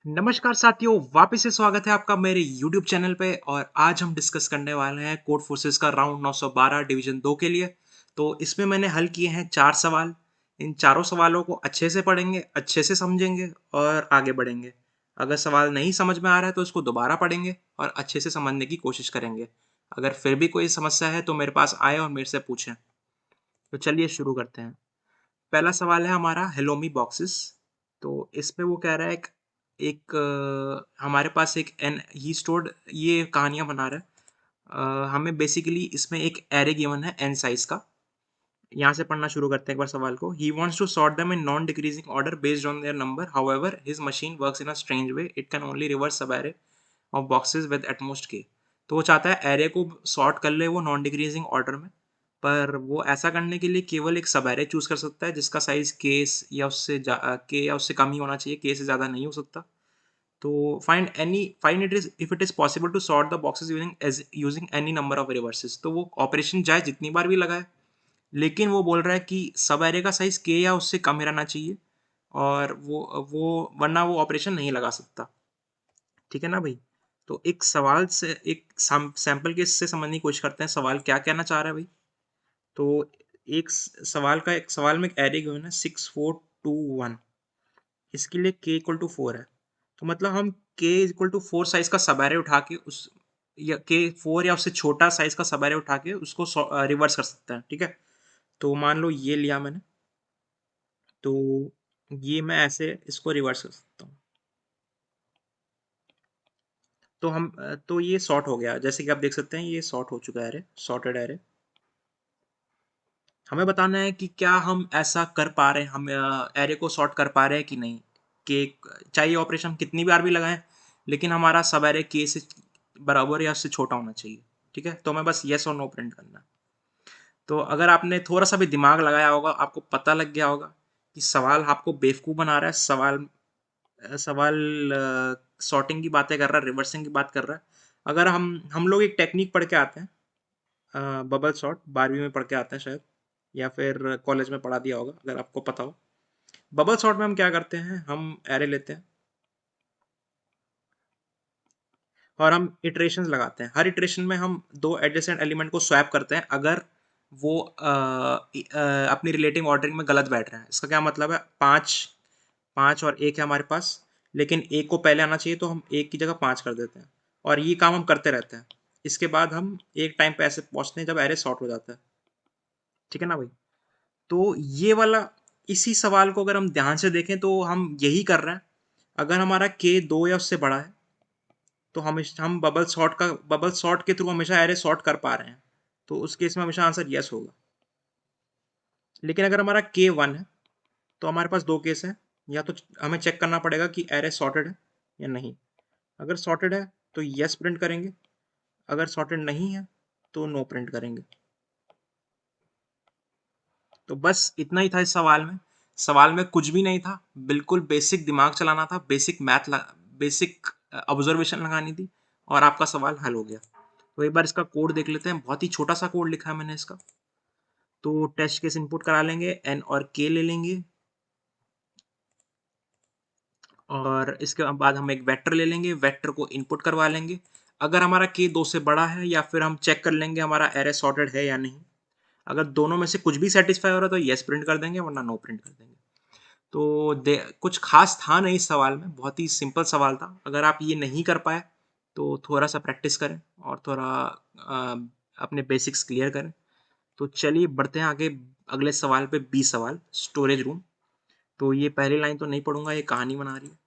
नमस्कार साथियों, वापस से स्वागत है आपका मेरे YouTube चैनल पे। और आज हम डिस्कस करने वाले हैं कोड फोर्सेस का राउंड 912 डिवीजन 2 के लिए। तो इसमें मैंने हल किए हैं 4 सवाल। इन चारों सवालों को अच्छे से पढ़ेंगे, अच्छे से समझेंगे और आगे बढ़ेंगे। अगर सवाल नहीं समझ में आ रहा है तो उसको दोबारा पढ़ेंगे और अच्छे से समझने की कोशिश करेंगे। अगर फिर भी कोई समस्या है तो मेरे पास आए और मेरे से पूछें। तो चलिए शुरू करते हैं। पहला सवाल है हमारा हेलोमी बॉक्सेस। तो इस पे वो कह रहा है हमारे पास एक एन ही स्टोर्ड ये कहानियां बना रहा है। हमें बेसिकली इसमें एक एरे गिवन है एन साइज का। यहाँ से पढ़ना शुरू करते हैं एक बार सवाल को। He wants to sort them in non decreasing order based on their number, however his machine works in a strange way, it can only reverse subarray of boxes with at most K. तो वो चाहता है array को sort कर ले वो non decreasing order में, पर वो ऐसा करने के लिए केवल एक सब एरे चूज कर सकता है जिसका साइज के या उससे कम ही होना चाहिए, के से ज़्यादा नहीं हो सकता। तो find it is if it is possible to sort the boxes using any number of reverses. तो वो ऑपरेशन चाहे जितनी बार भी लगाए, लेकिन वो बोल रहा है कि सब एरे का साइज के या उससे कम ही रहना चाहिए, और वो वरना वो ऑपरेशन नहीं लगा सकता। ठीक है ना भाई? तो एक सवाल से एक सैंपल केस से समझने की कोशिश करते हैं सवाल क्या कहना चाह रहा है भाई। तो एक सवाल में एक एरे गिवन है 6421। इसके लिए k इक्वल टू 4 है। तो मतलब हम k इक्वल टू 4 साइज का सब एरे उठा के उस या k 4 या उससे छोटा साइज का सब एरे उठा के उसको रिवर्स कर सकते हैं। ठीक है? तो मान लो ये लिया मैंने, तो ये मैं ऐसे इसको रिवर्स कर सकता हूँ। तो ये सॉर्ट हो गया, जैसे कि आप देख सकते हैं ये सॉर्ट हो चुका है एरे, सॉर्टेड एरे। हमें बताना है कि क्या हम ऐसा कर पा रहे हैं, हम एरे को सॉर्ट कर पा रहे हैं कि नहीं। के चाहे ऑपरेशन कितनी बार भी लगाएं, लेकिन हमारा सब एरे के से बराबर या उससे छोटा होना चाहिए। ठीक है? तो हमें बस येस और नो प्रिंट करना है। तो अगर आपने थोड़ा सा भी दिमाग लगाया होगा, आपको पता लग गया होगा कि सवाल आपको बेवकूफ़ बना रहा है। सवाल सॉर्टिंग की बातें कर रहा है, रिवर्सिंग की बात कर रहा है। अगर हम लोग एक टेक्निक पढ़ के आते हैं, बबल सॉर्ट 12वीं में पढ़ के आते हैं शायद, या फिर कॉलेज में पढ़ा दिया होगा अगर आपको पता हो। बबल सॉर्ट में हम क्या करते हैं, हम एरे लेते हैं और हम इटरेशंस लगाते हैं। हर इटरेशन में हम दो एडजेसेंट एलिमेंट को स्वैप करते हैं अगर वो अपनी रिलेटिव ऑर्डरिंग में गलत बैठ रहा है। इसका क्या मतलब है, पाँच पाँच और एक है हमारे पास, लेकिन एक को पहले आना चाहिए तो हम एक की जगह पाँच कर देते हैं। और ये काम हम करते रहते हैं। इसके बाद हम एक टाइम पे ऐसे पहुंचते हैं जब एरे सॉर्ट हो जाता है। ठीक है ना भाई? तो ये वाला, इसी सवाल को अगर हम ध्यान से देखें तो हम यही कर रहे हैं। अगर हमारा के दो या उससे बड़ा है तो हम बबल सॉर्ट के थ्रू हमेशा एरे सॉर्ट कर पा रहे हैं, तो उस केस में हमेशा आंसर यस होगा। लेकिन अगर हमारा के वन है तो हमारे पास दो केस हैं। या तो हमें चेक करना पड़ेगा कि एरे सॉर्टेड है या नहीं। अगर सॉर्टेड है तो यस प्रिंट करेंगे, अगर सॉर्टेड नहीं है तो नो प्रिंट करेंगे। तो बस इतना ही था इस सवाल में कुछ भी नहीं था, बिल्कुल बेसिक दिमाग चलाना था, बेसिक ऑब्जर्वेशन लगानी थी, और आपका सवाल हल हो गया। तो एक बार इसका कोड देख लेते हैं। बहुत ही छोटा सा कोड लिखा है मैंने इसका। तो टेस्ट केस इनपुट करा लेंगे, एन और के ले लेंगे, और इसके बाद हम एक वेक्टर ले लेंगे, वेक्टर को इनपुट करवा लेंगे। अगर हमारा के दो से बड़ा है, या फिर हम चेक कर लेंगे हमारा एरे सॉर्टेड है या नहीं। अगर दोनों में से कुछ भी सेटिस्फाई हो रहा है तो येस प्रिंट कर देंगे, वरना नो प्रिंट कर देंगे। तो कुछ खास था नहीं इस सवाल में, बहुत ही सिंपल सवाल था। अगर आप ये नहीं कर पाए तो थोड़ा सा प्रैक्टिस करें और थोड़ा अपने बेसिक्स क्लियर करें। तो चलिए बढ़ते हैं आगे। अगले सवाल पे, बी सवाल, स्टोरेज रूम। तो ये पहली लाइन तो नहीं पढ़ूंगा, ये कहानी बना रही है।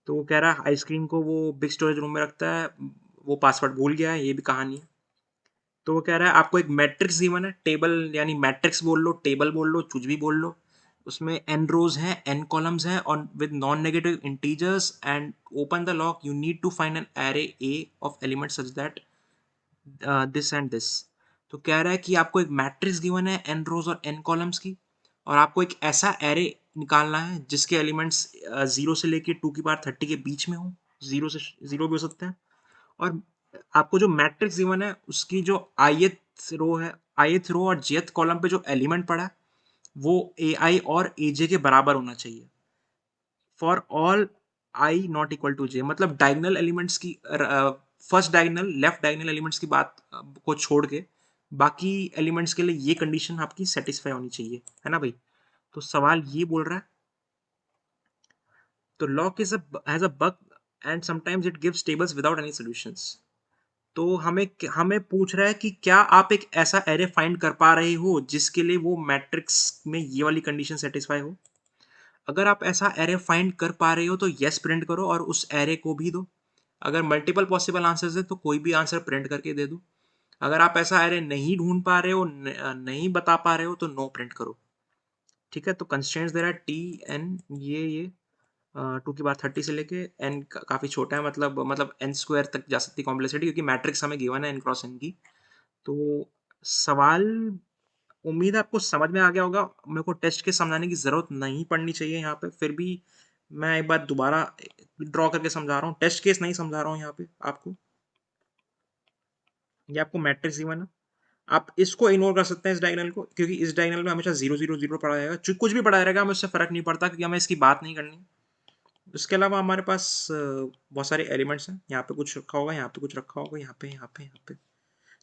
तो वो कह रहा है आइसक्रीम को वो बिग स्टोरेज रूम में रखता है, वो पासवर्ड भूल गया है, ये भी कहानी है। तो वो कह रहा है आपको एक मैट्रिक्स गिवन है, टेबल यानी मैट्रिक्स बोल लो, टेबल बोल लो, कुछ भी बोल लो। उसमें n रोज हैं, n कॉलम्स हैं, और with non negative integers, and open the lock, you need to find an array A of element such that this and this. तो कह रहा है कि आपको एक मैट्रिक्स गिवन है n रोज और n कॉलम्स की, और आपको एक ऐसा एरे निकालना है जिसके एलिमेंट्स 0 से लेके 2 की पावर 30 के बीच में हो। 0 से 0 भी हो सकते हैं। और आपको जो मैट्रिक्स गिवन है उसकी जो ith रो और jth कॉलम पे जो एलिमेंट पड़ा है वो ai और aj के बराबर होना चाहिए। For all i not equal to j, मतलब डायगनल एलिमेंट्स की first diagonal left diagonal elements की बात को छोड़ के बाकी एलिमेंट्स के लिए ये कंडीशन आपकी सेटिस्फाई होनी चाहिए, है ना भाई। तो सवाल ये बोल रहा है, तो lock is has a bug and sometimes it gives tables without any solutions. तो हमें पूछ रहा है कि क्या आप एक ऐसा एरे फाइंड कर पा रहे हो जिसके लिए वो मैट्रिक्स में ये वाली कंडीशन सेटिस्फाई हो। अगर आप ऐसा एरे फाइंड कर पा रहे हो तो यस प्रिंट करो और उस एरे को भी दो। अगर मल्टीपल पॉसिबल आंसर्स है तो कोई भी आंसर प्रिंट करके दे दो। अगर आप ऐसा एरे नहीं ढूंढ पा रहे हो, नहीं बता पा रहे हो, तो नो प्रिंट करो। ठीक है, तो कंस्ट्रेंट्स दे रहा है टी एन, ये टू की बार 30 से लेके एन काफी छोटा है, मतलब एन स्क्वायर तक जा सकती कॉम्प्लेक्सिटी, क्योंकि मैट्रिक्स हमें गिवन है एन क्रॉस एन की। तो सवाल उम्मीद है आपको समझ में आ गया होगा, मेरे को टेस्ट के समझाने की जरूरत नहीं पड़नी चाहिए यहाँ पे, फिर भी मैं एक बार दोबारा ड्रॉ करके समझा रहा हूँ, टेस्ट केस नहीं समझा रहा हूँ यहाँ पे आपको। ये आपको मैट्रिक्स गिवन है, आप इसको इग्नोर कर सकते हैं इस डायगोनल को, क्योंकि इस डायगोनल में हमेशा 0 0 0 पड़ा रहेगा, कुछ भी पड़ा रहेगा हमें उससे फर्क नहीं पड़ता, क्योंकि हमें इसकी बात नहीं करनी। इसके अलावा हमारे पास बहुत सारे एलिमेंट्स हैं, यहाँ पे कुछ रखा होगा, यहाँ पे कुछ रखा होगा, यहाँ पे यहाँ पे यहाँ पे।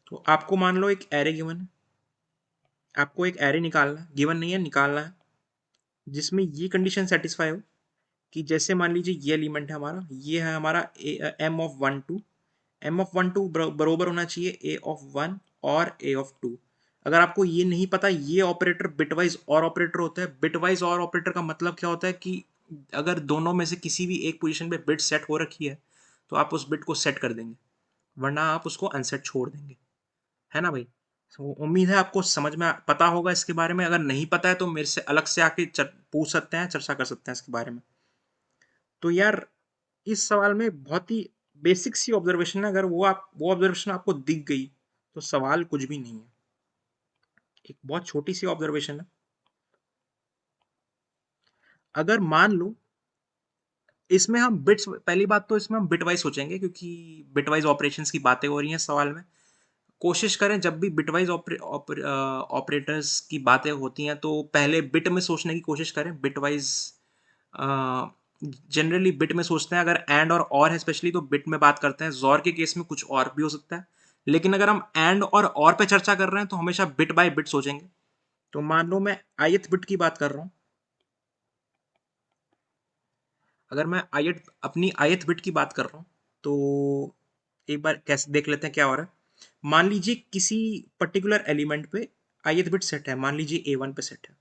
तो आपको मान लो एक एरे गिवन है, आपको एक एरे निकालना है, गिवन नहीं है, निकालना है, जिसमें ये कंडीशन सेटिस्फाई हो कि जैसे मान लीजिए ये एलिमेंट है हमारा, ये है हमारा एम ऑफ 1 2, एम ऑफ 1 2 बरोबर होना चाहिए ए ऑफ 1 और ए ऑफ 2। अगर आपको ये नहीं पता, ये ऑपरेटर बिटवाइज और ऑपरेटर होता है। बिटवाइज और ऑपरेटर का मतलब क्या होता है कि अगर दोनों में से किसी भी एक पोजीशन पे बिट सेट हो रखी है तो आप उस बिट को सेट कर देंगे, वरना आप उसको अनसेट छोड़ देंगे, है ना भाई। तो उम्मीद है आपको समझ में पता होगा इसके बारे में। अगर नहीं पता है तो मेरे से अलग से आके पूछ सकते हैं, चर्चा कर सकते हैं इसके बारे में। तो यार इस सवाल में बहुत ही बेसिक सी ऑब्जर्वेशन है, अगर वो ऑब्जर्वेशन आपको दिख गई तो सवाल कुछ भी नहीं है। एक बहुत छोटी सी ऑब्जर्वेशन है। अगर मान लो इसमें हम बिट्स, पहली बात तो इसमें हम बिटवाइज सोचेंगे, क्योंकि बिटवाइज ऑपरेशंस की बातें हो रही हैं सवाल में। कोशिश करें जब भी बिटवाइज ऑपरेटर्स की बातें होती हैं तो पहले बिट में सोचने की कोशिश करें। बिटवाइज जनरली बिट में सोचते हैं, अगर एंड और है स्पेशली तो बिट में बात करते हैं। जोर के केस में कुछ और भी हो सकता है, लेकिन अगर हम एंड और पे चर्चा कर रहे हैं तो हमेशा बिट बाय बिट सोचेंगे। तो मान लो मैं ith बिट की बात कर रहा हूं, अगर मैं अपनी ith बिट की बात कर रहा हूं तो एक बार कैसे देख लेते हैं क्या हो रहा है। मान लीजिए किसी पर्टिकुलर एलिमेंट पे ith बिट सेट है, मान लीजिए A1 पे सेट है।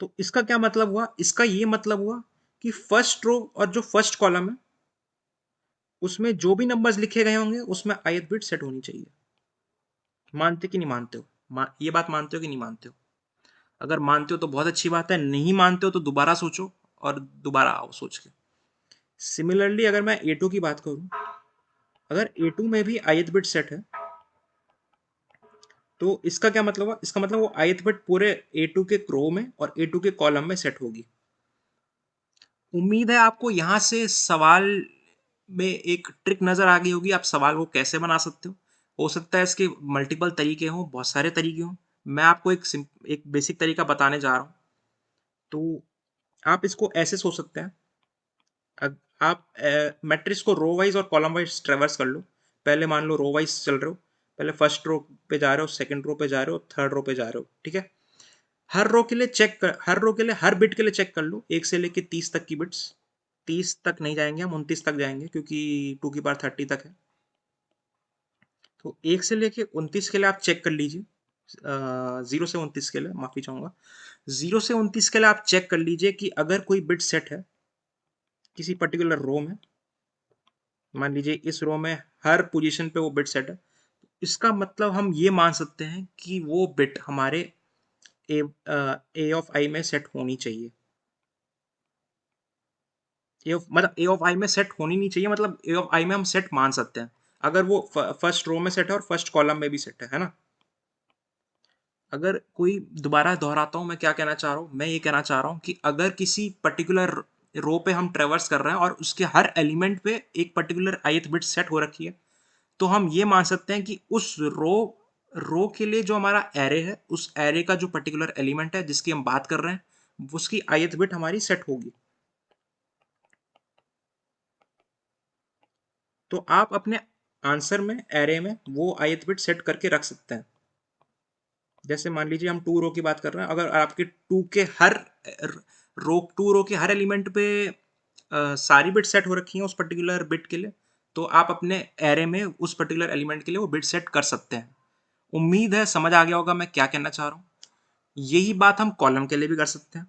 तो इसका क्या मतलब हुआ, इसका ये मतलब हुआ कि फर्स्ट रो और जो फर्स्ट कॉलम है उसमें जो भी नंबर्स लिखे गए होंगे उसमें ith बिट सेट होनी चाहिए। मानते कि नहीं मानते हो, ये बात मानते हो कि नहीं मानते हो? अगर मानते हो तो बहुत अच्छी बात है, नहीं मानते हो तो दोबारा सोचो और दोबारा आओ सोच के। सिमिलरली अगर मैं A2 की बात करूं, अगर A2 में भी ith बिट सेट है तो इसका क्या मतलब हुआ, इसका मतलब वो ith बिट पूरे A2 के रो में और A2 के कॉलम में सेट होगी। उम्मीद है आपको यहाँ से सवाल में एक ट्रिक नजर आ गई होगी, आप सवाल को कैसे बना सकते हो सकता है इसके मल्टीपल तरीके हों, बहुत सारे तरीके हों। मैं आपको एक बेसिक तरीका बताने जा रहा हूँ। तो आप इसको ऐसे सोच सकते हैं, आप मैट्रिक्स को रो वाइज और कॉलम वाइज ट्रेवर्स कर लो। पहले मान लो रो वाइज चल रहे हो, पहले फर्स्ट रो पे जा रहे हो, सेकंड रो पे जा रहे हो, थर्ड रो पे जा रहे हो, ठीक है। हर रो के लिए हर बिट के लिए चेक कर लो, 1 से लेके 30 तक की बिट्स। 30 तक नहीं जाएंगे हम, 29 तक जाएंगे, क्योंकि 2 की पावर 30 तक है। तो 1 से लेके 29 के लिए आप चेक कर लीजिए, 0 से 29 के लिए माफी चाहूंगा, 0 से 29 के लिए आप चेक कर लीजिए कि अगर कोई बिट सेट है किसी पर्टिकुलर रो में, मान लीजिए इस रो में हर पोजीशन पे वो बिट सेट है, इसका मतलब हम ये मान सकते हैं कि वो बिट हमारे ए ऑफ आई में सेट होनी चाहिए। ए ऑफ आई में सेट होनी नहीं चाहिए, मतलब ए ऑफ आई में हम सेट मान सकते हैं अगर वो फर्स्ट रो में सेट है और फर्स्ट कॉलम में भी सेट है ना। अगर कोई, दोबारा दोहराता हूं मैं क्या कहना चाह रहा हूं, मैं ये कहना चाह रहा हूं कि अगर किसी पर्टिकुलर रो पे हम ट्रेवर्स कर रहे हैं और उसके हर एलिमेंट पे एक पर्टिकुलर ith बिट सेट हो रखी है, तो हम ये मान सकते हैं कि उस रो के लिए जो हमारा एरे है, उस एरे का जो पर्टिकुलर एलिमेंट है जिसकी हम बात कर रहे हैं, उसकी ith बिट हमारी सेट होगी। तो आप अपने आंसर में एरे में वो ith बिट सेट करके रख सकते हैं। जैसे मान लीजिए हम 2 रो की बात कर रहे हैं, अगर आपके 2 के हर रो 2 रो के हर एलिमेंट पे सारी बिट सेट हो रखी हैं उस पर्टिकुलर बिट के लिए, तो आप अपने एरे में उस पर्टिकुलर एलिमेंट के लिए वो बिट सेट कर सकते हैं। उम्मीद है समझ आ गया होगा मैं क्या कहना चाह रहा हूँ। यही बात हम कॉलम के लिए भी कर सकते हैं।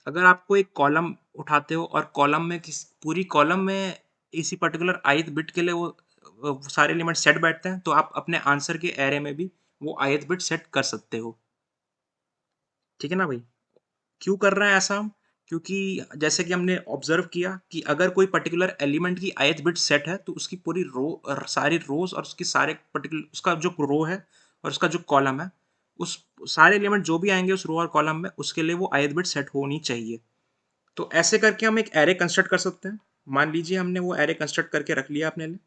अगर आपको एक कॉलम उठाते हो और कॉलम में पूरी कॉलम में इसी पर्टिकुलर ith बिट के लिए वो सारे एलिमेंट सेट बैठते हैं, तो आप अपने आंसर के एरे में भी वो ith बिट सेट कर सकते हो। ठीक है ना भाई? क्यों कर रहे हैं ऐसा हम? क्योंकि जैसे कि हमने ऑब्जर्व किया कि अगर कोई पर्टिकुलर एलिमेंट की ith बिट सेट है, तो उसकी पूरी सारी रोज और उसकी सारे पर्टिकुलर उसका जो रो है और उसका जो कॉलम है, उस सारे एलिमेंट जो भी आएंगे उस रो और कॉलम में, उसके लिए वो ith बिट सेट होनी चाहिए। तो ऐसे करके हम एक एरे कंस्ट्रक्ट कर सकते हैं। मान लीजिए हमने वो एरे कंस्ट्रक्ट करके रख लिया अपने लिए।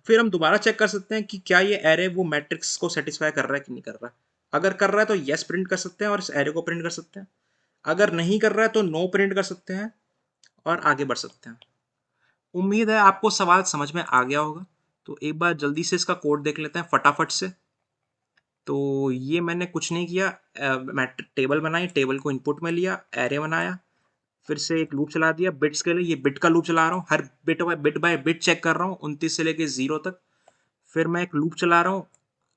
फिर हम दोबारा चेक कर सकते हैं कि क्या ये एरे वो मैट्रिक्स को सेटिस्फाई कर रहा है कि नहीं कर रहा है। अगर कर रहा है तो यस प्रिंट कर सकते हैं और इस एरे को प्रिंट कर सकते हैं। अगर नहीं कर रहा है तो नो प्रिंट कर सकते हैं और आगे बढ़ सकते हैं। उम्मीद है आपको सवाल समझ में आ गया होगा। तो एक बार जल्दी से इसका कोड देख लेते हैं फटाफट से। तो ये मैंने कुछ नहीं किया, मैं टेबल बनाई, टेबल को इनपुट में लिया, एरे बनाया, फिर से एक लूप चला दिया बिट्स के लिए। ये बिट का लूप चला रहा हूँ, हर बिट बाय बिट चेक कर रहा हूँ 29 से लेके 0 तक। फिर मैं एक लूप चला रहा हूँ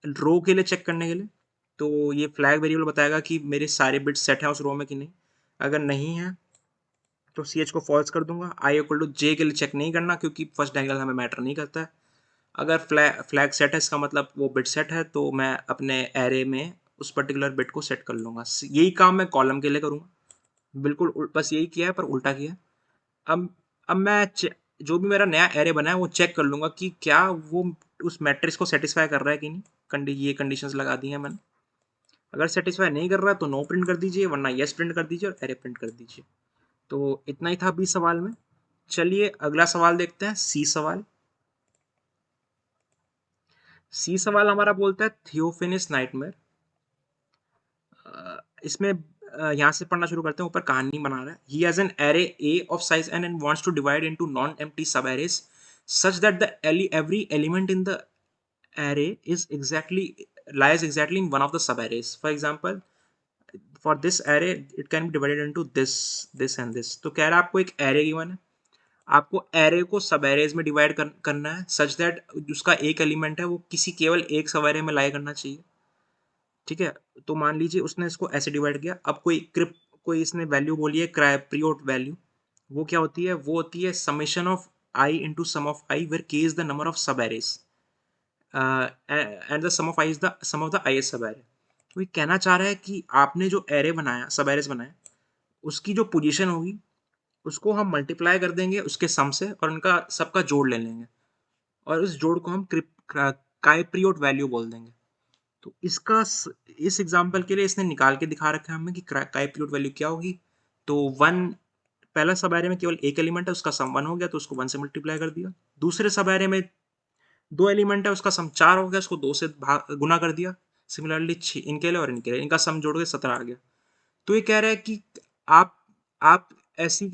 रो के लिए चेक करने के लिए। तो ये फ्लैग वेरिएबल बताएगा कि मेरे सारे बिट्स सेट हैं उस रो में कि नहीं। अगर नहीं है तो सी एच को फॉल्स कर दूंगा। आई इक्वल टू जे के लिए चेक नहीं करना क्योंकि फर्स्ट एंगल हमें मैटर नहीं करता है। अगर फ्लैग सेट है इसका मतलब वो बिट सेट है, तो मैं अपने एरे में उस पर्टिकुलर बिट को सेट कर लूंगा। यही काम मैं कॉलम के लिए करूंगा। बिल्कुल बस यही किया है पर उल्टा किया है। अब अब मैं जो भी मेरा नया एरे बना है वो चेक कर लूंगा कि क्या वो उस मैट्रिक्स को सेटिस्फाई कर रहा है कि नहीं। ये कंडीशंस लगा दी हैं मैंने। अगर सेटिस्फाई नहीं कर रहा तो नो प्रिंट कर दीजिए, वरना यस प्रिंट कर दीजिए और एरे प्रिंट कर दीजिए। तो इतना ही था बी सवाल में। चलिए अगला सवाल देखते हैं, सी सवाल। सी सवाल हमारा बोलता है थियोफेनिस नाइटमेयर। इसमें यहाँ से पढ़ना शुरू करते हैं। ऊपर कहानी बना रहा है। He has an array A of size n and wants to divide into non empty subarrays such that the every element in the array is exactly lies exactly in one of the sub arrays. For example, for this array it can be divided into this and this. तो कह रहा है आपको एक array given है, आपको array को सब एरेज में डिवाइड करना है सच दैट उसका एक एलिमेंट है वो किसी केवल एक सब एरे में लाई करना चाहिए। ठीक है, तो मान लीजिए उसने इसको ऐसे डिवाइड किया। अब कोई इसने वैल्यू बोली है क्राइप्रियोट वैल्यू। वो क्या होती है? वो होती है summation of i into sum of i where k is the number of subarrays and the sum of i is the sum of the i subarray. तो ये कहना चाह रहा है कि आपने जो एरे बनाया, सब एरेज बनाए, उसकी जो पोजीशन होगी उसको हम मल्टीप्लाई कर देंगे उसके सम से और उनका सबका जोड़ ले लेंगे और उस जोड़ को हम काइप्रियोट वैल्यू बोल देंगे। तो इस एग्जांपल के लिए इसने निकाल के दिखा रखा है हमें कि काइप्रियोट वैल्यू क्या होगी। तो वन, पहला सब एरे में केवल एक एलिमेंट है, उसका सम 1 हो गया तो उसको 1 से मल्टीप्लाई कर दिया। दूसरे सब एरे में 2 एलिमेंट है, उसका सम 4 हो गया, उसको 2 से गुना कर दिया। सिमिलरली इनके लिए और इनके लिए इनका सम जोड़ के 17 आ गया। तो ये कह रहा है कि आप आप ऐसी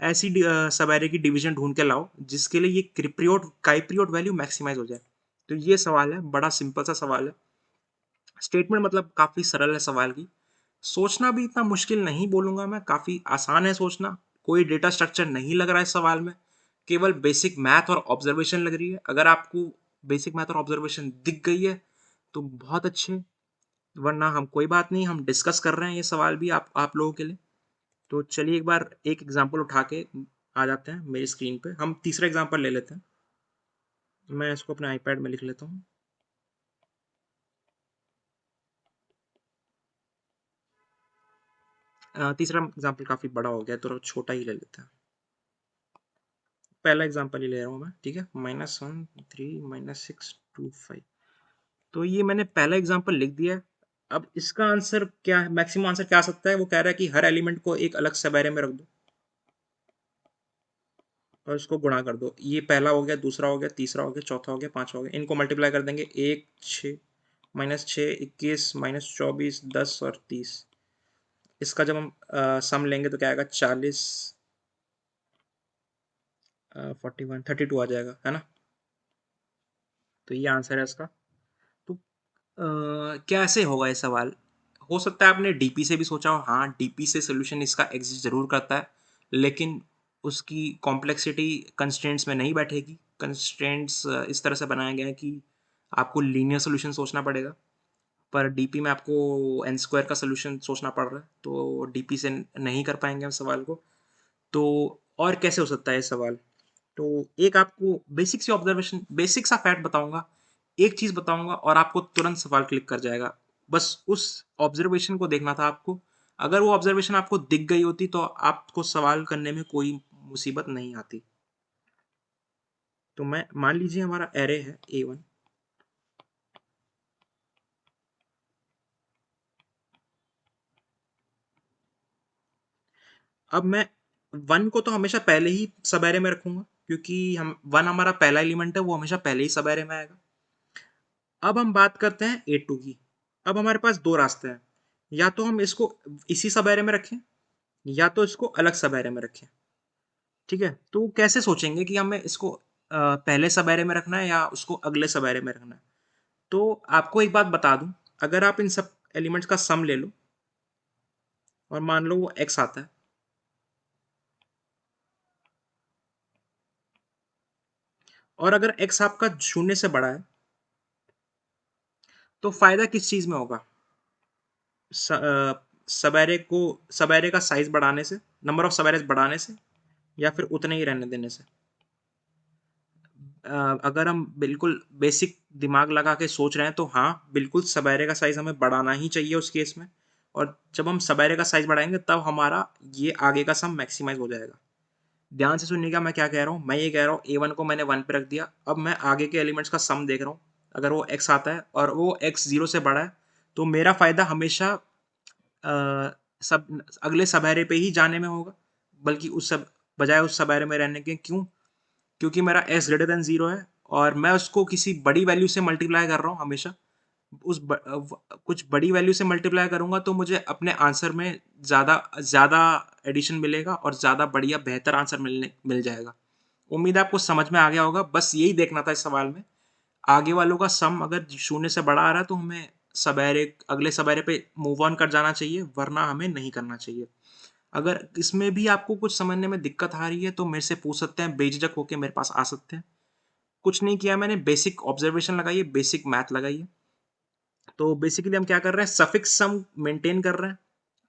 ऐसी सब एरे की डिवीजन ढूंढ के लाओ जिसके लिए ये काइप्रियोट वैल्यू मैक्सिमाइज हो जाए। तो ये सवाल है, बड़ा सिंपल सा सवाल है। स्टेटमेंट मतलब काफी सरल है सवाल की। सोचना भी इतना मुश्किल नहीं बोलूंगा मैं, काफी आसान है सोचना। कोई डेटा स्ट्रक्चर नहीं लग रहा है सवाल में, केवल बेसिक मैथ और ऑब्जर्वेशन लग रही है। अगर आपको बेसिक मैथ और ऑब्जर्वेशन दिख गई है तो बहुत अच्छे, वरना हम कोई बात नहीं, हम डिस्कस कर रहे हैं ये सवाल भी आप लोगों के लिए। तो चलिए एक बार एक एग्जांपल उठा के आ जाते हैं मेरी स्क्रीन पे। हम तीसरा एग्जांपल ले लेते हैं। मैं इसको अपने आईपैड में लिख लेता हूँ। तीसरा एग्जांपल काफी बड़ा हो गया तो छोटा ही ले लेते हैं। पहला एग्जांपल ही ले रहा हूँ मैं, ठीक है। -1 3 -6 2 5। तो ये मैंने पहला एग्जांपल लिख दिया है। अब इसका आंसर क्या है, मैक्सिमम आंसर क्या आ सकता है? वो कह रहा है कि हर एलिमेंट को एक अलग सब एरे में रख दो और इसको गुणा कर दो। ये पहला हो गया, दूसरा हो गया, तीसरा हो गया, चौथा हो गया, पांचवा हो गया। इनको मल्टीप्लाई कर देंगे। 1 6 -6 21 -24 10 और 30। इसका जब हम सम लेंगे तो क्या आएगा, 40 41 32 आ जाएगा, है ना। तो ये आंसर है इसका। तो कैसे होगा ये सवाल? हो सकता है आपने डीपी से भी सोचा हो, हाँ डीपी से सोल्यूशन इसका एग्जिस्ट जरूर करता है, लेकिन उसकी कॉम्प्लेक्सिटी कंस्ट्रेंट्स में नहीं बैठेगी। कंस्ट्रेंट्स इस तरह से बनाया गया है कि आपको लीनियर सोल्यूशन सोचना पड़ेगा, पर डीपी में आपको एन स्क्वायर का सोल्यूशन सोचना पड़ रहा है, तो डीपी से नहीं कर पाएंगे हम सवाल को। तो और कैसे हो सकता है ये सवाल? तो एक आपको बेसिक सी ऑब्जर्वेशन, बेसिक सा फैक्ट बताऊंगा, एक चीज बताऊंगा और आपको तुरंत सवाल क्लिक कर जाएगा। बस उस ऑब्जर्वेशन को देखना था आपको। अगर वो ऑब्जर्वेशन आपको दिख गई होती तो आपको सवाल करने में कोई मुसीबत नहीं आती। तो मैं मान लीजिए हमारा एरे है A1। अब मैं 1 को तो हमेशा पहले ही सब एरे में रखूंगा, क्योंकि हम 1 हमारा पहला एलिमेंट है, वो हमेशा पहले ही सब एरे में आएगा। अब हम बात करते हैं A2 की। अब हमारे पास दो रास्ते हैं, या तो हम इसको इसी सब एरे में रखें, या तो इसको अलग सब एरे में रखें। ठीक है, तो कैसे सोचेंगे कि हमें इसको पहले सब एरे में रखना है या उसको अगले सब एरे में रखना है? तो आपको एक बात बता दूं, अगर आप इन सब एलिमेंट्स का सम ले लो और मान लो वो x आता है, और अगर x आपका 0 से बड़ा है, तो फायदा किस चीज में होगा? सब एरे का साइज बढ़ाने से, नंबर ऑफ सब एरेज बढ़ाने से, या फिर उतने ही रहने देने से? अगर हम बिल्कुल बेसिक दिमाग लगा के सोच रहे हैं तो हाँ बिल्कुल सबएरे का साइज हमें बढ़ाना ही चाहिए उस केस में। और जब हम सबएरे का साइज बढ़ाएंगे तब हमारा ये आगे का सम मैक्सिमाइज हो जाएगा। ध्यान से सुनिएगा मैं क्या कह रहा हूँ। मैं ये कह रहा हूँ A1 को मैंने 1 पे रख दिया, अब मैं आगे के एलिमेंट्स का सम देख रहा हूँ। अगर वो x आता है और वो x 0 से बड़ा है, तो मेरा फायदा हमेशा सब अगले सबएरे पे ही जाने में होगा, बल्कि उस सब बजाय उस सबएरे में रहने के। क्यों? क्योंकि मेरा s ग्रेटर देन 0 है और मैं उसको किसी बड़ी वैल्यू से मल्टीप्लाई कर रहा हूँ हमेशा। कुछ बड़ी वैल्यू से मल्टीप्लाई करूंगा तो मुझे अपने आंसर में ज़्यादा ज़्यादा एडिशन मिलेगा और ज़्यादा बढ़िया बेहतर आंसर मिल जाएगा। उम्मीद है आपको समझ में आ गया होगा। बस यही देखना था इस सवाल में। आगे वालों का सम अगर 0 से बड़ा आ रहा है तो हमें सबएरे अगले सबएरे पे मूव ऑन कर जाना चाहिए, वरना हमें नहीं करना चाहिए। अगर इसमें भी आपको कुछ समझने में दिक्कत आ रही है तो मेरे से पूछ सकते हैं, बेझिझक होकर मेरे पास आ सकते हैं। कुछ नहीं किया मैंने, बेसिक ऑब्जर्वेशन लगाई है, बेसिक मैथ लगाई है। तो बेसिकली हम क्या कर रहे हैं, सफिक्स सम मेंटेन कर रहे हैं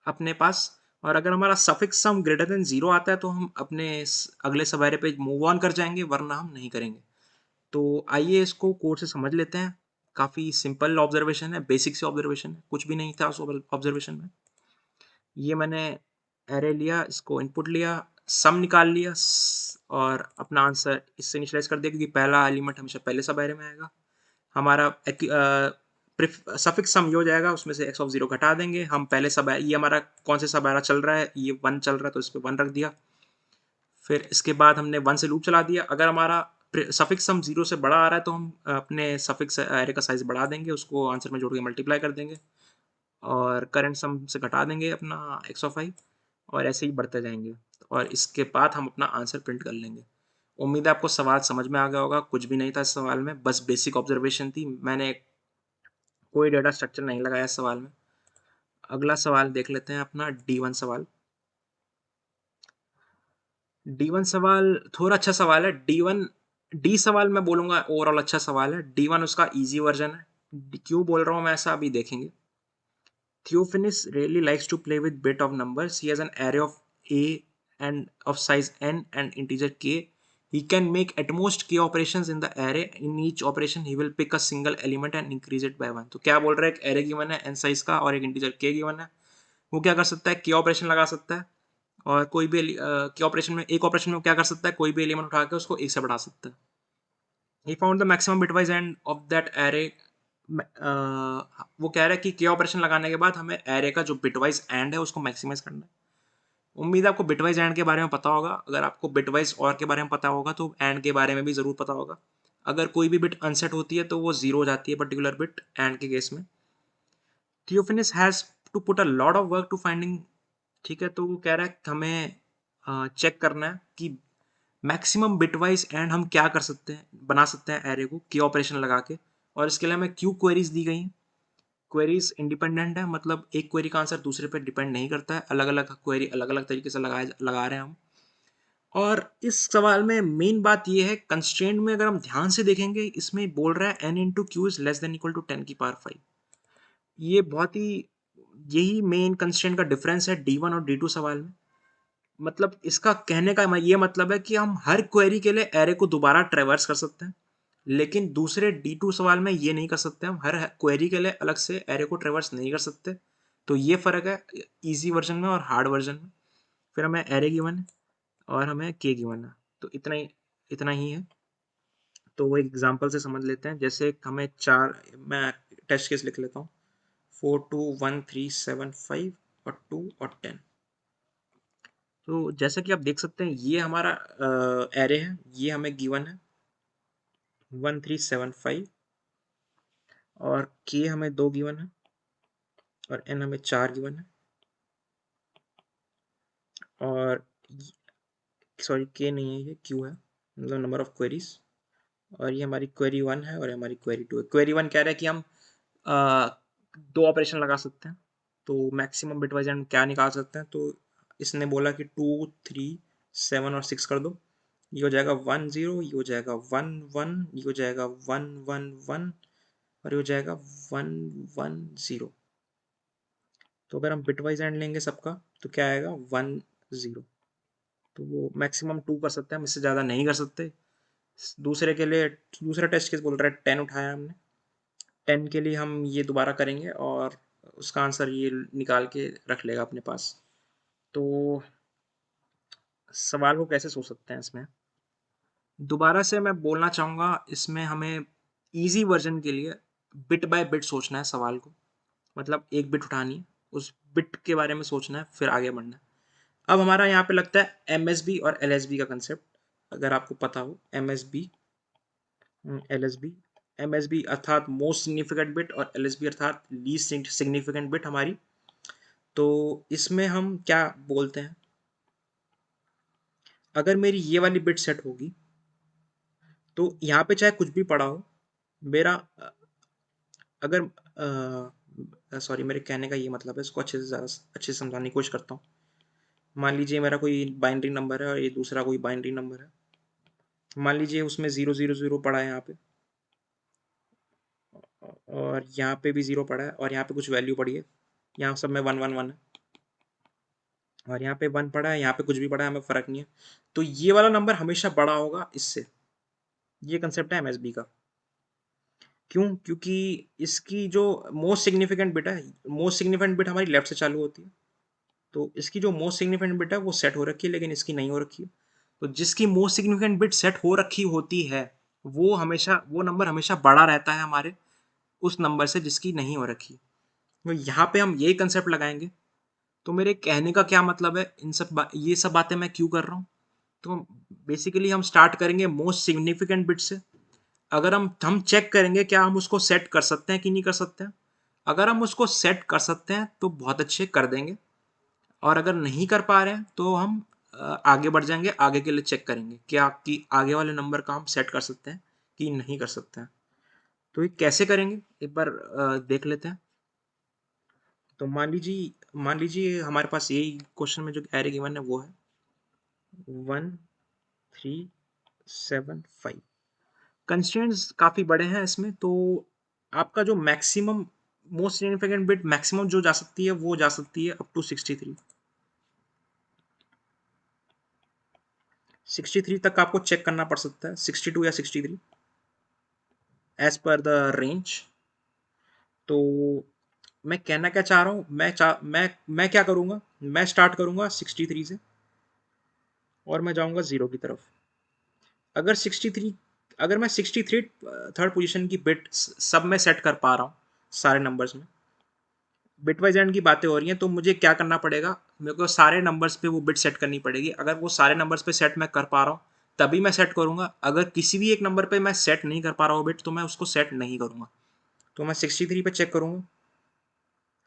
अपने पास। और अगर हमारा सफिक्स सम ग्रेटर देन 0 आता है तो हम अपने अगले सवारे पे मूव ऑन कर जाएंगे, वरना हम नहीं करेंगे। तो आइए इसको कोड से समझ लेते हैं। काफ़ी सिंपल ऑब्जर्वेशन है, बेसिक से ऑब्जर्वेशन है, कुछ भी नहीं था उस ऑब्जर्वेशन में। ये मैंने एरे लिया, इसको इनपुट लिया, सम निकाल लिया और अपना आंसर इससे इनिशियलाइज कर दिया, क्योंकि पहला एलिमेंट हमेशा पहले सब एरे में आएगा। हमारा सफिक्स सम ये हो जाएगा, उसमें से x ऑफ 0 घटा देंगे। हम पहले सब, ये हमारा कौन से सब एरा चल रहा है, ये 1 चल रहा है तो इस पर 1 रख दिया। फिर इसके बाद हमने 1 से लूप चला दिया। अगर हमारा सफिक्स सम 0 से बड़ा आ रहा है तो हम अपने सफिक्स एरे का साइज बढ़ा देंगे, उसको आंसर में जोड़ के मल्टीप्लाई कर देंगे और करंट सम से घटा देंगे अपना x ऑफ i, और ऐसे ही बढ़ते जाएंगे। और इसके बाद हम अपना आंसर प्रिंट कर लेंगे। उम्मीद है आपको सवाल समझ में आ गया होगा। कुछ भी नहीं था इस सवाल में, बस बेसिक ऑब्जर्वेशन थी। मैंने कोई डेटा स्ट्रक्चर नहीं लगाया इस सवाल में। अगला सवाल देख लेते हैं अपना D1 सवाल। D1 सवाल थोड़ा अच्छा सवाल है। डी सवाल मैं बोलूंगा ओवरऑल अच्छा सवाल है। D1 उसका इजी वर्जन है। क्यों बोल रहा हूँ मैं ऐसा, अभी देखेंगे। Theophanis really likes to play with bit of numbers. He has an array of A and of size n and integer k. He can make at most k operations in the array. In each operation, he will pick a single element and increase it by 1. तो क्या बोल रहा है, एक array given है n size का और एक इंटीजर k गिवन है। वो क्या कर सकता है, k ऑपरेशन लगा सकता है, और कोई भी k ऑपरेशन में, एक ऑपरेशन में क्या कर सकता है, कोई भी एलिमेंट उठा के उसको एक से बढ़ा सकता है। He found the maximum bitwise end of that array। वो कह रहा है कि के ऑपरेशन लगाने के बाद हमें एरे का जो बिटवाइज एंड है उसको मैक्सिमाइज करना है। उम्मीद है आपको बिटवाइज एंड के बारे में पता होगा। अगर आपको बिटवाइज और के बारे में पता होगा तो एंड के बारे में भी जरूर पता होगा। अगर कोई भी बिट अनसेट होती है तो वो 0 हो जाती है, पर्टिकुलर बिट एंड के केस में। थियोफिनिस has to put a lot of work to finding ठीक है, तो वो कह रहा है कि हमें चेक करना है कि मैक्सिमम बिटवाइज एंड हम क्या कर सकते हैं, बना सकते हैं एरे को की ऑपरेशन लगा के। और इसके लिए हमें क्यू क्वेरीज दी गई हैं। क्वेरीज इंडिपेंडेंट है, मतलब एक क्वेरी का आंसर दूसरे पे डिपेंड नहीं करता है, अलग अलग क्वेरी अलग अलग तरीके से लगा रहे हैं हम। और इस सवाल में मेन बात ये है, कंस्ट्रेंट में अगर हम ध्यान से देखेंगे, इसमें बोल रहा है n into q is less than equal to 10⁵। ये बहुत ही, यही मेन कंस्ट्रेंट का डिफरेंस है D1 और D2 सवाल में। मतलब इसका कहने का ये मतलब है कि हम हर क्वेरी के लिए एरे को दोबारा ट्रेवर्स कर सकते हैं, लेकिन दूसरे D2 सवाल में ये नहीं कर सकते। हम हर क्वेरी के लिए अलग से एरे को ट्रेवर्स नहीं कर सकते। तो ये फर्क है इजी वर्जन में और हार्ड वर्जन में। फिर हमें एरे गिवन है और हमें के गिवन है, तो इतना ही है। तो वो एग्जाम्पल से समझ लेते हैं। जैसे हमें चार, मैं टेस्ट केस लिख लेता हूँ, 4 2 1 3 7 5 और 2 और 10। तो जैसा कि आप देख सकते हैं, ये हमारा एरे है, ये हमें गिवन है 1 3 7 5, और के हमें 2 गिवन है और एन हमें 4 गिवन है। और सॉरी, के नहीं है, ये क्यू है, मतलब नंबर ऑफ क्वेरीज। और ये हमारी क्वेरी 1 है और हमारी क्वेरी 2 है। क्वेरी 1 कह रहा है कि हम दो ऑपरेशन लगा सकते हैं, तो मैक्सिमम बिटवाइज एंड क्या निकाल सकते हैं। तो इसने बोला कि 2 3 7 और 6 कर दो। ये हो जाएगा 1 0, ये हो जाएगा 1 1, ये हो जाएगा 1 1 1 और ये हो जाएगा 1 1 0। तो अगर हम बिटवाइज एंड लेंगे सबका, तो क्या आएगा 1 0। तो वो मैक्सिमम 2 कर सकते हैं, हम इससे ज़्यादा नहीं कर सकते। दूसरे के लिए दूसरा टेस्ट केस बोल रहा है 10 उठाया हमने, 10 के लिए हम ये दोबारा करेंगे और उसका आंसर ये निकाल के रख लेगा अपने पास। तो सवाल को कैसे सोच सकते हैं इसमें, दोबारा से मैं बोलना चाहूँगा, इसमें हमें इजी वर्जन के लिए बिट बाय बिट सोचना है सवाल को। मतलब एक बिट उठानी है, उस बिट के बारे में सोचना है, फिर आगे बढ़ना है। अब हमारा यहाँ पे लगता है एमएसबी और एलएसबी का कंसेप्ट, अगर आपको पता हो एमएसबी एलएसबी। एमएसबी अर्थात मोस्ट सिग्निफिकेंट बिट और एलएसबी अर्थात लीस्ट सिग्निफिकेंट बिट हमारी। तो इसमें हम क्या बोलते हैं, अगर मेरी ये वाली बिट सेट होगी, तो यहाँ पे चाहे कुछ भी पड़ा हो, मेरा अगर सॉरी, मेरे कहने का ये मतलब है, इसको अच्छे से ज़्यादा अच्छे से समझाने की कोशिश करता हूँ। मान लीजिए मेरा कोई बाइनरी नंबर है और ये दूसरा कोई बाइनरी नंबर है। मान लीजिए उसमें 0 0 0 पड़ा है यहाँ पे, और यहाँ पे भी 0 पड़ा है, और यहाँ पे कुछ वैल्यू पड़ी है, यहाँ सब में 1 1 1 है, और यहाँ पे 1 पड़ा है, यहाँ पे कुछ भी पड़ा है, हमें फ़र्क नहीं है। तो ये वाला नंबर हमेशा बड़ा होगा इससे। ये कंसेप्ट है एमएसबी का। क्यों? क्योंकि इसकी जो मोस्ट सिग्निफिकेंट बिट है, मोस्ट सिग्निफिकेंट बिट हमारी लेफ्ट से चालू होती है। तो इसकी जो मोस्ट सिग्निफिकेंट बिट है वो सेट हो रखी है, लेकिन इसकी नहीं हो रखी है। तो जिसकी मोस्ट सिग्निफिकेंट बिट सेट हो रखी होती है, वो नंबर हमेशा बड़ा रहता है हमारे उस नंबर से जिसकी नहीं हो रखी। तो यहाँ पे हम यही कंसेप्ट लगाएंगे। तो मेरे कहने का क्या मतलब है, ये सब बातें मैं क्यों कर रहा हूँ। तो बेसिकली हम स्टार्ट करेंगे मोस्ट सिग्निफिकेंट बिट से। अगर हम चेक करेंगे क्या हम उसको सेट कर सकते हैं कि नहीं कर सकते हैं। अगर हम उसको सेट कर सकते हैं तो बहुत अच्छे कर देंगे, और अगर नहीं कर पा रहे हैं तो हम आगे बढ़ जाएंगे, आगे के लिए चेक करेंगे क्या कि आगे वाले नंबर का हम सेट कर सकते हैं कि नहीं कर सकते हैं। तो ये कैसे करेंगे एक बार देख लेते हैं। तो मान लीजिए हमारे पास यही क्वेश्चन में जो एरे गिवन है वो है 1 3 7 5। कंस्ट्रेंट्स काफ़ी बड़े हैं इसमें, तो आपका जो maximum most significant bit maximum जो जा सकती है वो जा सकती है अप टू 63। 63 तक आपको चेक करना पड़ सकता है, 62 या 63 एज पर द रेंज। तो मैं कहना क्या चाह रहा हूँ, मैं क्या करूँगा, मैं स्टार्ट करूँगा 63 से और मैं जाऊँगा 0 की तरफ। अगर 63 अगर मैं 63 थर्ड पोजीशन की बिट सब में सेट कर पा रहा हूँ, सारे नंबर्स में बिट वाइज एंड की बातें हो रही हैं, तो मुझे क्या करना पड़ेगा, मेरे को सारे नंबर्स पे वो बिट सेट करनी पड़ेगी। अगर वो सारे नंबर्स पे सेट मैं कर पा रहा हूँ तभी मैं सेट करूँगा। अगर किसी भी एक नंबर पे मैं सेट नहीं कर पा रहा हूँ बिट, तो मैं उसको सेट नहीं करूँगा। तो मैं 63 पे चेक करूँगा,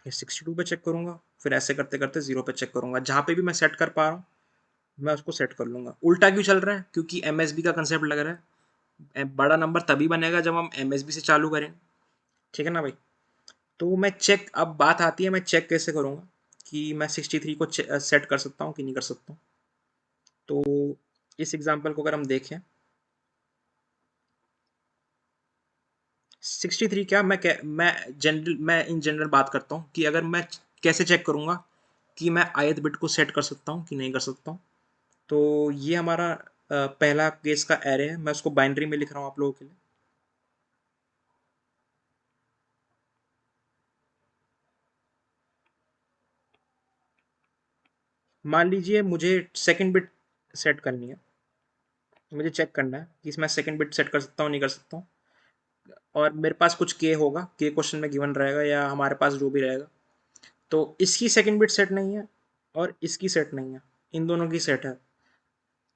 फिर 62 पे चेक करूँगा, फिर ऐसे करते-करते 0 पे चेक करूँगा। जहाँ पे भी मैं सेट कर पा रहा हूँ, मैं उसको सेट कर लूँगा। उल्टा क्यों चल रहा है? क्योंकि एमएसबी का कंसेप्ट लग रहा है। बड़ा नंबर तभी बनेगा जब हम एमएसबी से चालू करें। ठीक है ना भाई? तो मैं चेक, अब बात आती है मैं चेक कैसे करूँगा कि मैं 63 को सेट कर सकता हूँ कि नहीं कर सकता हूँ। तो इस एग्जांपल को अगर हम देखें, 63 क्या, मैं इन जनरल बात करता हूँ कि अगर मैं कैसे चेक करूँगा कि मैं ith बिट को सेट कर सकता हूँ कि नहीं कर सकता हूँ। तो ये हमारा पहला केस का एरे है, मैं उसको बाइनरी में लिख रहा हूँ आप लोगों के लिए। मान लीजिए मुझे सेकंड बिट सेट करनी है, मुझे चेक करना है कि इसमें सेकंड बिट सेट कर सकता हूँ नहीं कर सकता हूँ, और मेरे पास कुछ के होगा, के क्वेश्चन में गिवन रहेगा या हमारे पास जो भी रहेगा। तो इसकी सेकंड बिट सेट नहीं है और इसकी सेट नहीं है, इन दोनों की सेट है।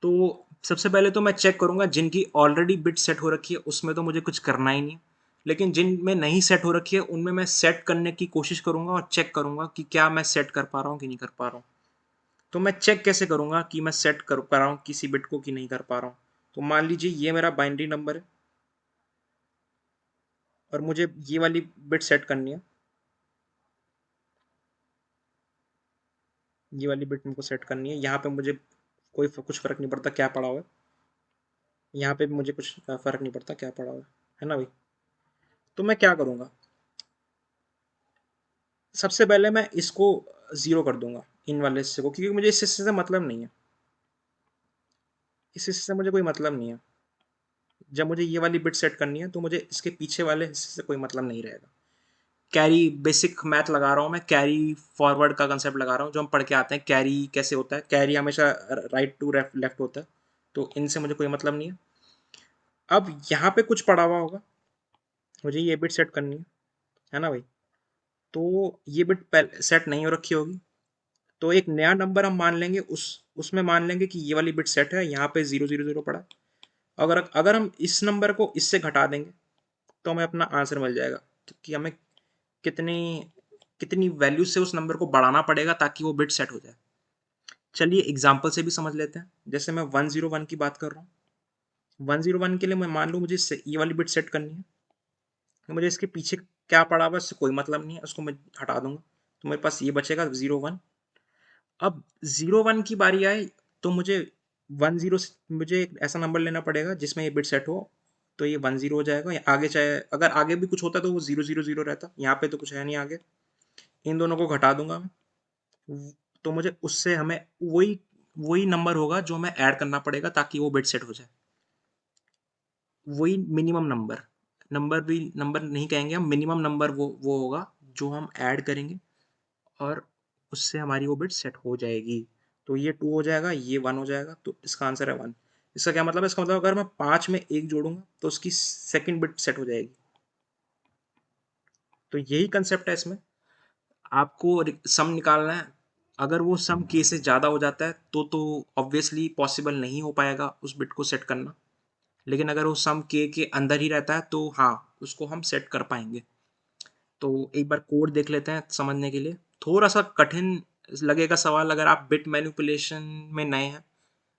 तो सबसे पहले तो मैं चेक करूंगा जिनकी ऑलरेडी बिट सेट हो रखी है उसमें तो मुझे कुछ करना ही नहीं, लेकिन जिनमें नहीं सेट हो रखी है उनमें मैं सेट करने की कोशिश करूंगा और चेक करूंगा कि क्या मैं सेट कर पा रहा हूँ कि नहीं कर पा रहा हूँ। तो मैं चेक कैसे करूंगा कि मैं सेट कर पा रहा हूँ किसी बिट को कि नहीं कर पा रहा हूँ। तो मान लीजिए ये मेरा बाइनरी नंबर है और मुझे ये वाली बिट सेट करनी है, ये वाली बिट मुझको सेट करनी है। यहाँ पे मुझे कुछ फर्क नहीं पड़ता क्या पड़ा हुआ है, यहाँ पे भी मुझे कुछ फर्क नहीं पड़ता क्या पड़ा हुआ है ना भाई। तो मैं क्या करूँगा, सबसे पहले मैं इसको ज़ीरो कर दूंगा, इन वाले हिस्से को, क्योंकि मुझे इस हिस्से से मतलब नहीं है, इस हिस्से से मुझे कोई मतलब नहीं है। जब मुझे ये वाली बिट सेट करनी है तो मुझे इसके पीछे वाले हिस्से से कोई मतलब नहीं रहेगा। कैरी बेसिक मैथ लगा रहा हूँ मैं, कैरी फॉरवर्ड का कंसेप्ट लगा रहा हूँ, जो हम पढ़ के आते हैं कैरी कैसे होता है। कैरी हमेशा राइट टू लेफ्ट होता है, तो इनसे मुझे कोई मतलब नहीं है। अब यहाँ पे कुछ पड़ा हुआ होगा, मुझे ये बिट सेट करनी है ना भाई। तो ये बिट सेट नहीं हो रखी होगी, तो एक नया नंबर हम मान लेंगे, उसमें मान लेंगे कि ये वाली बिट सेट है, यहाँ पे 0 0 0 पड़ा है। अगर अगर हम इस नंबर को इससे घटा देंगे तो हमें अपना आंसर मिल जाएगा, तो कि हमें कितनी कितनी वैल्यू से उस नंबर को बढ़ाना पड़ेगा ताकि वो बिट सेट हो जाए। चलिए एग्जाम्पल से भी समझ लेते हैं। जैसे मैं 101 की बात कर रहा हूँ, 101 के लिए मैं मान लूँ मुझे ये वाली बिट सेट करनी है, तो मुझे इसके पीछे क्या पड़ा हुआ है इससे कोई मतलब नहीं है, उसको मैं हटा दूंगा, तो मेरे पास ये बचेगा 01। अब 01 की बारी आए तो मुझे 10 से मुझे एक ऐसा नंबर लेना पड़ेगा जिसमें ये बिट सेट हो, तो ये 10 हो जाएगा। या आगे चाहे अगर आगे भी कुछ होता तो वो 0 0 0 रहता, यहाँ पे तो कुछ है नहीं आगे। इन दोनों को घटा दूंगा मैं, तो मुझे उससे हमें वही वही नंबर होगा जो हमें ऐड करना पड़ेगा ताकि वो बिट सेट हो जाए। वही मिनिमम नंबर, नंबर भी नंबर नहीं कहेंगे हम, मिनिमम नंबर वो होगा जो हम ऐड करेंगे और उससे हमारी वो बिट सेट हो जाएगी। तो ये 2 हो जाएगा, ये 1 हो जाएगा, तो इसका आंसर है 1। इसका क्या मतलब है? इसका मतलब अगर मैं 5 में 1 जोड़ूंगा तो उसकी सेकंड बिट सेट हो जाएगी। तो यही कंसेप्ट है इसमें। आपको सम निकालना है, अगर वो सम के से ज़्यादा हो जाता है तो ऑब्वियसली पॉसिबल नहीं हो पाएगा उस बिट को सेट करना। लेकिन अगर वो सम के अंदर ही रहता है तो हाँ, उसको हम सेट कर पाएंगे। तो एक बार कोड देख लेते हैं समझने के लिए। थोड़ा सा कठिन लगेगा सवाल अगर आप बिट मैनिपुलेशन में नए हैं।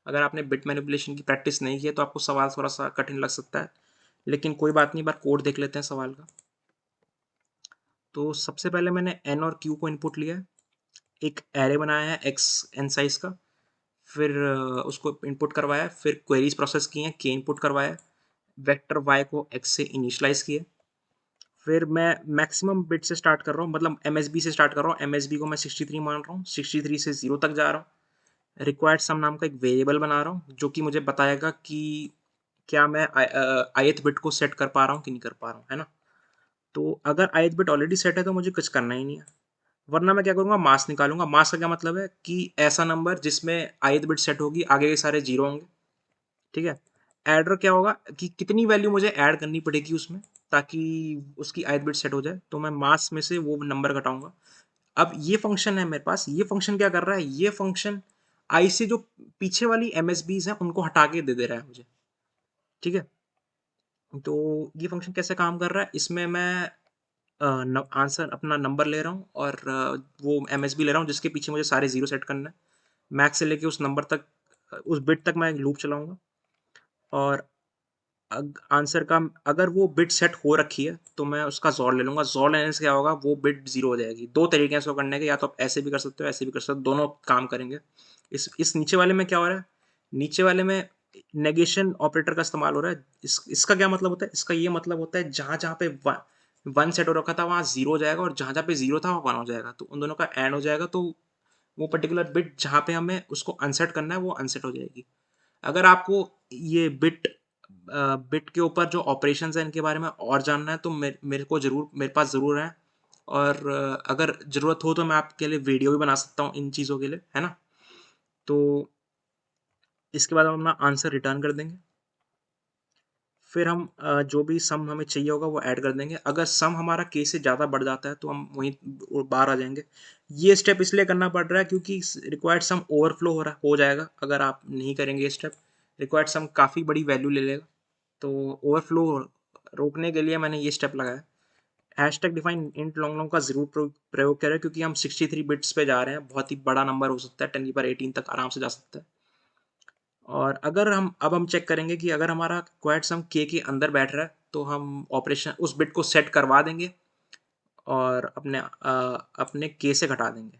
अगर आपने बिट मैनिपुलेशन की प्रैक्टिस नहीं की है तो आपको सवाल थोड़ा सा कठिन लग सकता है, लेकिन कोई बात नहीं, बार कोड देख लेते हैं सवाल का। तो सबसे पहले मैंने एन और क्यू को इनपुट लिया है, एक एरे बनाया है एक्स एन साइज का, फिर उसको इनपुट करवाया, फिर क्वेरीज प्रोसेस की हैं, के इनपुट करवाया, वेक्टर वाई को एक्स से इनिशलाइज किए। फिर मैं मैक्सिमम बिट से स्टार्ट कर रहा हूँ, मतलब एमएसबी से स्टार्ट कर रहा हूँ। एमएसबी को मैं 63 मान रहा हूँ, 63 से 0 तक जा रहा हूँ। रिक्वायर्ड सम नाम का एक वेरिएबल बना रहा हूँ जो कि मुझे बताएगा कि क्या मैं ith बिट को सेट कर पा रहा हूँ कि नहीं कर पा रहा हूँ, है ना। तो अगर ith बिट ऑलरेडी सेट है तो मुझे कुछ करना ही नहीं है, वरना मैं क्या करूँगा, मास निकालूंगा। मास का क्या मतलब है कि ऐसा नंबर जिसमें ith बिट सेट होगी, आगे के सारे जीरो होंगे। ठीक है। एडर क्या होगा कि कितनी वैल्यू मुझे ऐड करनी पड़ेगी उसमें ताकि उसकी ith बिट सेट हो जाए, तो मैं मास में से वो नंबर घटाऊंगा। अब ये फंक्शन है मेरे पास, ये फंक्शन क्या कर रहा है, ये फंक्शन आई से जो पीछे वाली एमएसबीज हैं उनको हटा के दे रहा है मुझे। ठीक है। तो ये फंक्शन कैसे काम कर रहा है, इसमें मैं आंसर अपना नंबर ले रहा हूँ और वो एमएसबी ले रहा हूँ जिसके पीछे मुझे सारे ज़ीरो सेट करना है। मैक्स से लेके उस नंबर तक उस बिट तक मैं लूप चलाऊँगा और आंसर का अगर वो बिट सेट हो रखी है तो मैं उसका ज़ोर ले लूँगा। ज़ोर लेने से क्या होगा, वो बिट 0 हो जाएगी। 2 तरीके हैं इसको करने के, या तो आप ऐसे भी कर सकते हो, ऐसे भी कर सकते हो, दोनों काम करेंगे। इस नीचे वाले में क्या हो रहा है? नीचे वाले में नेगेशन ऑपरेटर का इस्तेमाल हो रहा है। इसका क्या मतलब होता है? इसका ये मतलब होता है जहाँ-जहाँ पे 1 सेट हो रखा था वहाँ 0 हो जाएगा और जहाँ-जहाँ पे 0 था वहाँ 1 हो जाएगा। तो उन दोनों का एंड हो जाएगा, तो वो पर्टिकुलर बिट जहाँ पे हमें उसको अनसेट करना है वो अनसेट हो जाएगी। अगर आपको ये बिट के ऊपर जो ऑपरेशंस हैं इनके बारे में और जानना है तो मेरे पास ज़रूर है। और अगर ज़रूरत हो तो मैं आपके लिए वीडियो भी बना सकता हूँ इन चीज़ों के लिए, है ना? तो इसके बाद हम अपना आंसर रिटर्न कर देंगे। फिर हम जो भी सम हमें चाहिए होगा वो ऐड कर देंगे। अगर सम हमारा के से ज़्यादा बढ़ जाता है तो हम वहीं बाहर आ जाएँगे। ये स्टेप इसलिए करना पड़ रहा है क्योंकि रिक्वायर्ड सम ओवरफ्लो हो जाएगा अगर आप नहीं करेंगे ये स्टेप। रिक्वायर्ड सम काफ़ी बड़ी वैल्यू ले लेगा। तो ओवरफ्लो रोकने के लिए मैंने ये स्टेप लगाया। Hashtag define int long long का ज़रूर प्रयोग करें क्योंकि हम 63 बिट्स पे जा रहे हैं। बहुत ही बड़ा नंबर हो सकता है, 10 की पावर 18 तक आराम से जा सकता है। और अगर हम चेक करेंगे कि अगर हमारा क्वाड सम के अंदर बैठ रहा है तो हम ऑपरेशन उस बिट को सेट करवा देंगे और अपने के से घटा देंगे।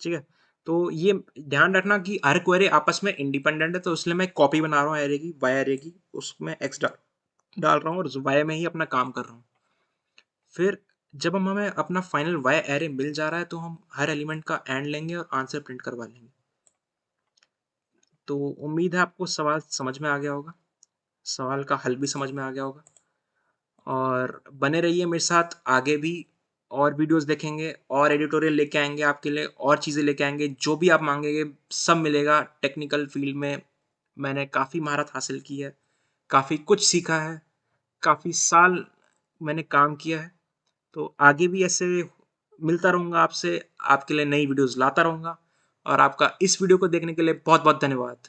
ठीक है? तो ये ध्यान रखना कि हर क्वेरी आपस में इंडिपेंडेंट है, तो इसलिए मैं कॉपी बना रहा हूँ एरे की, वाई एरे की, उसमें एक्स डाल रहा हूँ और वाई में ही अपना काम कर रहा हूँ। फिर जब हमें अपना फाइनल वाई एरे मिल जा रहा है तो हम हर एलिमेंट का एंड लेंगे और आंसर प्रिंट करवा लेंगे। तो उम्मीद है आपको सवाल समझ में आ गया होगा, सवाल का हल भी समझ में आ गया होगा। और बने रहिए मेरे साथ, आगे भी और वीडियोस देखेंगे और एडिटोरियल लेके आएंगे आपके लिए, और चीज़ें लेके आएंगे, जो भी आप मांगेंगे सब मिलेगा। टेक्निकल फील्ड में मैंने काफ़ी महारत हासिल की है, काफ़ी कुछ सीखा है, काफ़ी साल मैंने काम किया है। तो आगे भी ऐसे मिलता रहूँगा आपसे, आपके लिए नई वीडियोस लाता रहूँगा। और आपका इस वीडियो को देखने के लिए बहुत बहुत धन्यवाद।